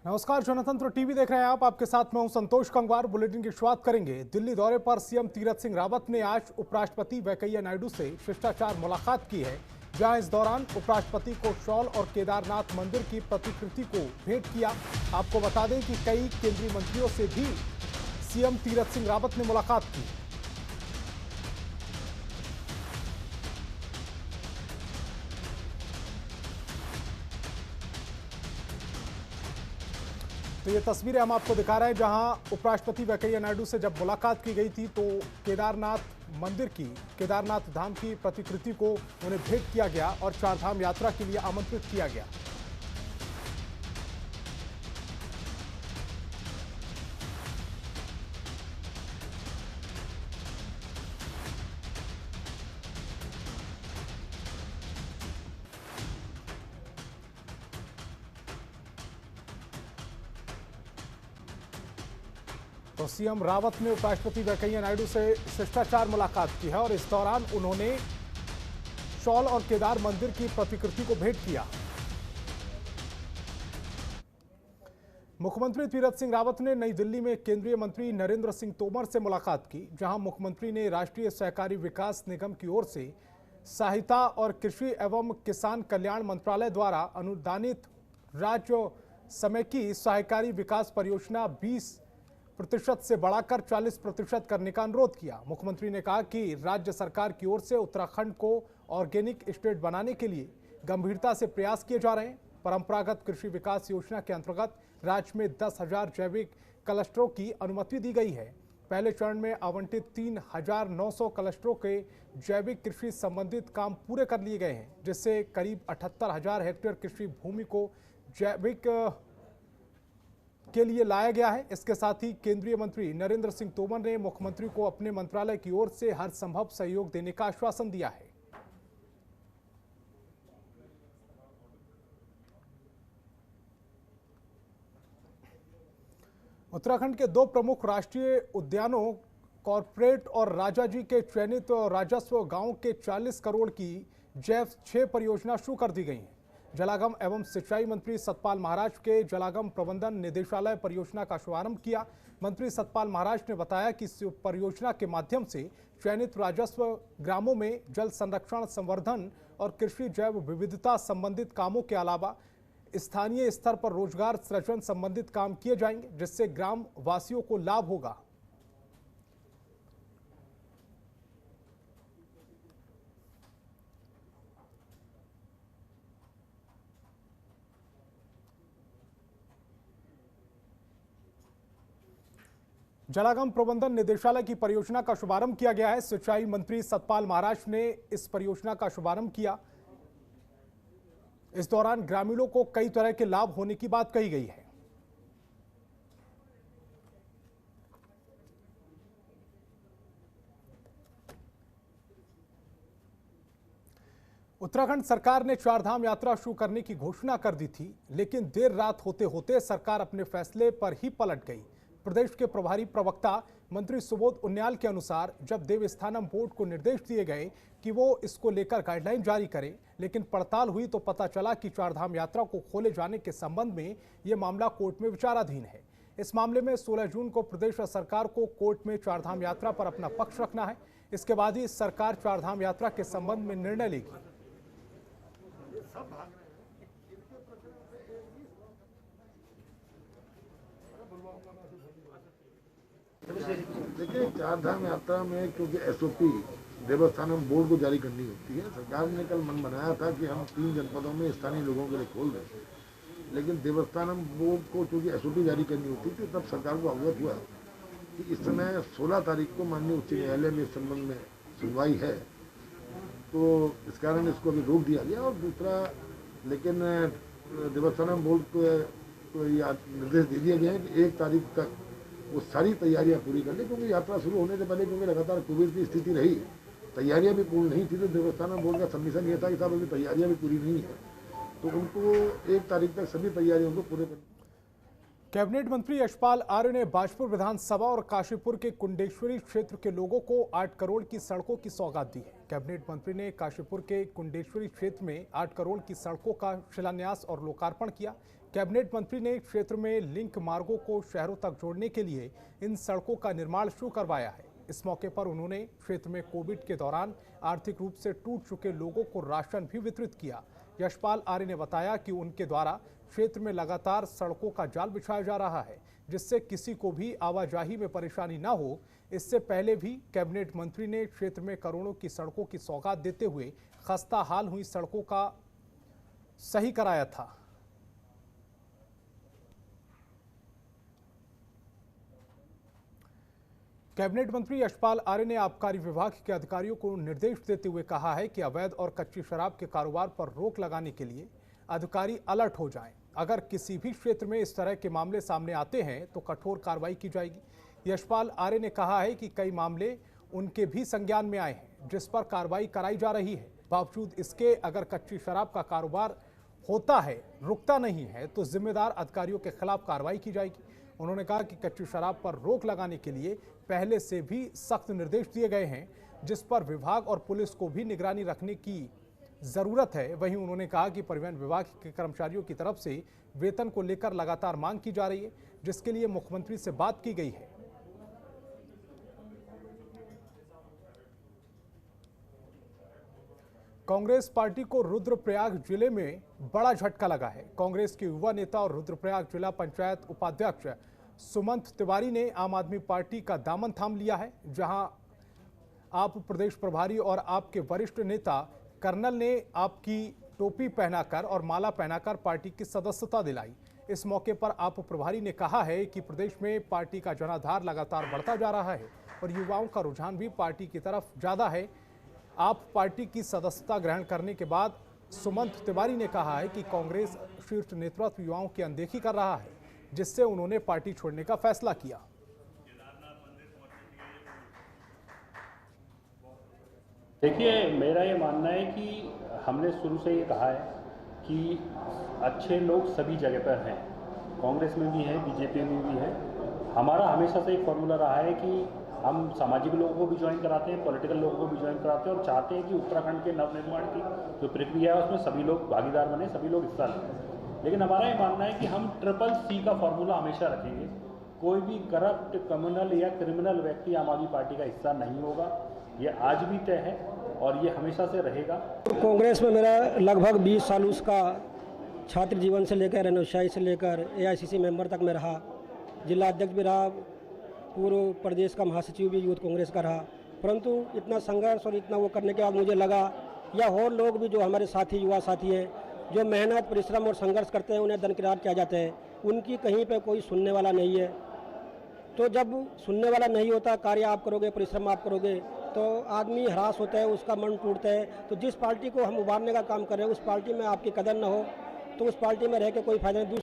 नमस्कार, जनतंत्र टीवी देख रहे हैं आप। आपके साथ मैं हूं संतोष कंगवार। बुलेटिन की शुरुआत करेंगे। दिल्ली दौरे पर सीएम तीरथ सिंह रावत ने आज उपराष्ट्रपति वेंकैया नायडू से शिष्टाचार मुलाकात की है, जहां इस दौरान उपराष्ट्रपति को शॉल और केदारनाथ मंदिर की प्रतिकृति को भेंट किया। आपको बता दें कि कई केंद्रीय मंत्रियों से भी सीएम तीरथ सिंह रावत ने मुलाकात की। तो ये तस्वीरें हम आपको दिखा रहे हैं, जहां उपराष्ट्रपति वेंकैया नायडू से जब मुलाकात की गई थी तो केदारनाथ मंदिर की, केदारनाथ धाम की प्रतिकृति को उन्हें भेंट किया गया और चारधाम यात्रा के लिए आमंत्रित किया गया। तो सीएम रावत ने उपराष्ट्रपति वेंकैया नायडू से शिष्टाचार मुलाकात की है और इस दौरान उन्होंने शॉल और केदार मंदिर की प्रतिकृति को भेंट किया। मुख्यमंत्री तीरथ सिंह रावत ने नई दिल्ली में केंद्रीय मंत्री नरेंद्र सिंह तोमर से मुलाकात की, जहां मुख्यमंत्री ने राष्ट्रीय सहकारी विकास निगम की ओर से सहायता और कृषि एवं किसान कल्याण मंत्रालय द्वारा अनुदानित राज्य समय की सहकारी विकास परियोजना 20% से बढ़ाकर 40% करने का अनुरोध किया। मुख्यमंत्री ने कहा कि राज्य सरकार की ओर से उत्तराखंड को ऑर्गेनिक स्टेट बनाने के लिए गंभीरता से प्रयास किए जा रहे हैं। परंपरागत कृषि विकास योजना के अंतर्गत राज्य में 10,000 जैविक क्लस्टरों की अनुमति दी गई है। पहले चरण में आवंटित 3,900 क्लस्टरों के जैविक कृषि संबंधित काम पूरे कर लिए गए हैं, जिससे करीब 78,000 हेक्टेयर कृषि भूमि को जैविक के लिए लाया गया है। इसके साथ ही केंद्रीय मंत्री नरेंद्र सिंह तोमर ने मुख्यमंत्री को अपने मंत्रालय की ओर से हर संभव सहयोग देने का आश्वासन दिया है। उत्तराखंड के 2 प्रमुख राष्ट्रीय उद्यानों कॉर्पोरेट और राजाजी के चयनित राजस्व गांव के 40 करोड़ की जैव 6 परियोजना शुरू कर दी गई हैं। जलागम एवं सिंचाई मंत्री सतपाल महाराज के जलागम प्रबंधन निदेशालय परियोजना का शुभारंभ किया। मंत्री सतपाल महाराज ने बताया कि इस परियोजना के माध्यम से चयनित राजस्व ग्रामों में जल संरक्षण, संवर्धन और कृषि जैव विविधता संबंधित कामों के अलावा स्थानीय स्तर पर रोजगार सृजन संबंधित काम किए जाएंगे, जिससे ग्राम वासियों को लाभ होगा। जलागम प्रबंधन निदेशालय की परियोजना का शुभारंभ किया गया है। सिंचाई मंत्री सतपाल महाराज ने इस परियोजना का शुभारंभ किया। इस दौरान ग्रामीणों को कई तरह के लाभ होने की बात कही गई है। उत्तराखंड सरकार ने चारधाम यात्रा शुरू करने की घोषणा कर दी थी, लेकिन देर रात होते होते सरकार अपने फैसले पर ही पलट गई। प्रदेश के प्रभारी प्रवक्ता मंत्री सुबोध उनियाल के अनुसार जब देवस्थानम बोर्ड को निर्देश दिए गए कि वो इसको लेकर गाइडलाइन जारी करे, लेकिन पड़ताल हुई तो पता चला कि चारधाम यात्रा को खोले जाने के संबंध में ये मामला कोर्ट में विचाराधीन है। इस मामले में 16 जून को प्रदेश सरकार को कोर्ट में चारधाम यात्रा पर अपना पक्ष रखना है। इसके बाद ही सरकार चारधाम यात्रा के संबंध में निर्णय लेगी। देखिए, चारधाम यात्रा में क्योंकि एसओपी देवस्थानम बोर्ड को जारी करनी होती है। सरकार ने कल मन बनाया था कि हम 3 जनपदों में स्थानीय लोगों के लिए खोल दें, लेकिन देवस्थानम बोर्ड को चूँकि एसओपी जारी करनी होती थी, तब सरकार को अवगत हुआ कि इस समय 16 तारीख को माननीय उच्च न्यायालय में इस संबंध में सुनवाई है, तो इस कारण इसको अभी रोक दिया गया। और दूसरा, लेकिन देवस्थानम बोर्ड को निर्देश दे दिया गया है कि 1 तारीख तक वो सारी तैयारियां पूरी कर ले, क्योंकि यात्रा शुरू होने से पहले क्योंकि लगातार कोविड की स्थिति रही, तैयारियां भी पूर्ण नहीं थी, तो देवस्थानम बोर्ड का सबमिशन ये था कि साहब अभी तैयारियां भी पूरी नहीं है, तो उनको 1 तारीख तक सभी तैयारियों को पूरे कर। कैबिनेट मंत्री यशपाल आर्य ने बाजपुर विधानसभा और काशीपुर के कुंडेश्वरी क्षेत्र के लोगों को 8 करोड़ की सड़कों की सौगात दी है। कैबिनेट मंत्री ने काशीपुर के कुंडेश्वरी क्षेत्र में 8 करोड़ की सड़कों का शिलान्यास और लोकार्पण किया। कैबिनेट मंत्री ने क्षेत्र में लिंक मार्गों को शहरों तक जोड़ने के लिए इन सड़कों का निर्माण शुरू करवाया है। इस मौके पर उन्होंने क्षेत्र में कोविड के दौरान आर्थिक रूप से टूट चुके लोगों को राशन भी वितरित किया। यशपाल आर्य ने बताया कि उनके द्वारा क्षेत्र में लगातार सड़कों का जाल बिछाया जा रहा है, जिससे किसी को भी आवाजाही में परेशानी न हो। इससे पहले भी कैबिनेट मंत्री ने क्षेत्र में करोड़ों की सड़कों की सौगात देते हुए खस्ता हाल हुई सड़कों का सही कराया था। कैबिनेट मंत्री यशपाल आर्य ने आबकारी विभाग के अधिकारियों को निर्देश देते हुए कहा है कि अवैध और कच्ची शराब के कारोबार पर रोक लगाने के लिए अधिकारी अलर्ट हो जाएं। अगर किसी भी क्षेत्र में इस तरह के मामले सामने आते हैं तो कठोर कार्रवाई की जाएगी। यशपाल आर्य ने कहा है कि कई मामले उनके भी संज्ञान में आए हैं, जिस पर कार्रवाई कराई जा रही है। बावजूद इसके अगर कच्ची शराब का कारोबार होता है, रुकता नहीं है, तो जिम्मेदार अधिकारियों के खिलाफ कार्रवाई की जाएगी। उन्होंने कहा कि कच्ची शराब पर रोक लगाने के लिए पहले से भी सख्त निर्देश दिए गए हैं, जिस पर विभाग और पुलिस को भी निगरानी रखने की जरूरत है। वहीं उन्होंने कहा कि परिवहन विभाग के कर्मचारियों की तरफ से वेतन को लेकर लगातार मांग की जा रही है, जिसके लिए मुख्यमंत्री से बात की गई है। कांग्रेस पार्टी को रुद्रप्रयाग जिले में बड़ा झटका लगा है। कांग्रेस के युवा नेता और रुद्रप्रयाग जिला पंचायत उपाध्यक्ष सुमंत तिवारी ने आम आदमी पार्टी का दामन थाम लिया है। जहां आप प्रदेश प्रभारी और आपके वरिष्ठ नेता कर्नल ने आपकी टोपी पहनाकर और माला पहनाकर पार्टी की सदस्यता दिलाई। इस मौके पर आप प्रभारी ने कहा है कि प्रदेश में पार्टी का जनाधार लगातार बढ़ता जा रहा है और युवाओं का रुझान भी पार्टी की तरफ ज्यादा है। आप पार्टी की सदस्यता ग्रहण करने के बाद सुमंत तिवारी ने कहा है कि कांग्रेस शीर्ष नेतृत्व युवाओं की अनदेखी कर रहा है, जिससे उन्होंने पार्टी छोड़ने का फैसला किया। देखिए, मेरा ये मानना है कि हमने शुरू से ये कहा है कि अच्छे लोग सभी जगह पर हैं, कांग्रेस में भी हैं, बीजेपी में भी हैं। हमारा हमेशा से एक फॉर्मूला रहा है कि हम सामाजिक लोगों को भी ज्वाइन कराते हैं, पॉलिटिकल लोगों को भी ज्वाइन कराते हैं और चाहते हैं कि उत्तराखंड के नवनिर्माण की जो प्रक्रिया है उसमें सभी लोग भागीदार बने, सभी लोग हिस्सा लें। लेकिन हमारा ये मानना है कि हम CCC का फॉर्मूला हमेशा रखेंगे। कोई भी करप्ट, कम्युनल या क्रिमिनल व्यक्ति आम आदमी पार्टी का हिस्सा नहीं होगा। ये आज भी तय है और ये हमेशा से रहेगा। कांग्रेस में मेरा लगभग 20 साल उसका छात्र जीवन से लेकर अनुशाही से लेकर AICC मेंबर तक में रहा, जिला अध्यक्ष भी रहा, पूर्व प्रदेश का महासचिव भी यूथ कांग्रेस का रहा। परंतु इतना संघर्ष और इतना वो करने के बाद मुझे लगा या और लोग भी जो हमारे साथी युवा साथी हैं, जो मेहनत, परिश्रम और संघर्ष करते हैं, उन्हें दरकिनार किया जाता है। उनकी कहीं पे कोई सुनने वाला नहीं है। तो जब सुनने वाला नहीं होता, कार्य आप करोगे, परिश्रम आप करोगे, तो आदमी हरास होता है, उसका मन टूटता है। तो जिस पार्टी को हम उभारने का काम कर रहे हैं, उस पार्टी में आपकी कदर न हो तो उस पार्टी में रह के कोई फायदा नहीं।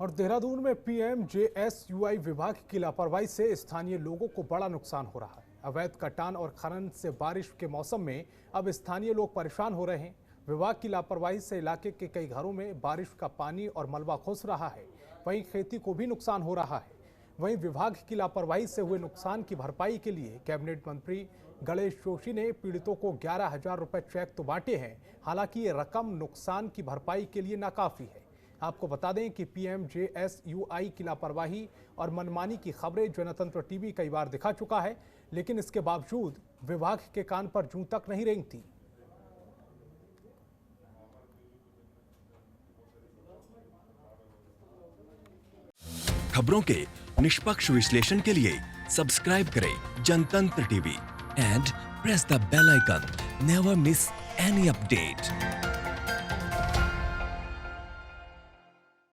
और देहरादून में PMJSUI विभाग की लापरवाही से स्थानीय लोगों को बड़ा नुकसान हो रहा है। अवैध कटान और खनन से बारिश के मौसम में अब स्थानीय लोग परेशान हो रहे हैं। विभाग की लापरवाही से इलाके के कई घरों में बारिश का पानी और मलबा घुस रहा है, वहीं खेती को भी नुकसान हो रहा है। वहीं विभाग की लापरवाही से हुए नुकसान की भरपाई के लिए कैबिनेट मंत्री गणेश जोशी ने पीड़ितों को 11,000 रुपए चेक तो बांटे हैं। हालांकि ये रकम नुकसान की भरपाई के लिए नाकाफी है। आपको बता दें कि PMJSUI की लापरवाही और मनमानी की खबरें जनतंत्र टीवी कई बार दिखा चुका है, लेकिन इसके बावजूद विभाग के कान पर जूं तक नहीं रेंगती। खबरों के निष्पक्ष विश्लेषण के लिए सब्सक्राइब करें Jantantra TV and press the bell icon. Never miss any update.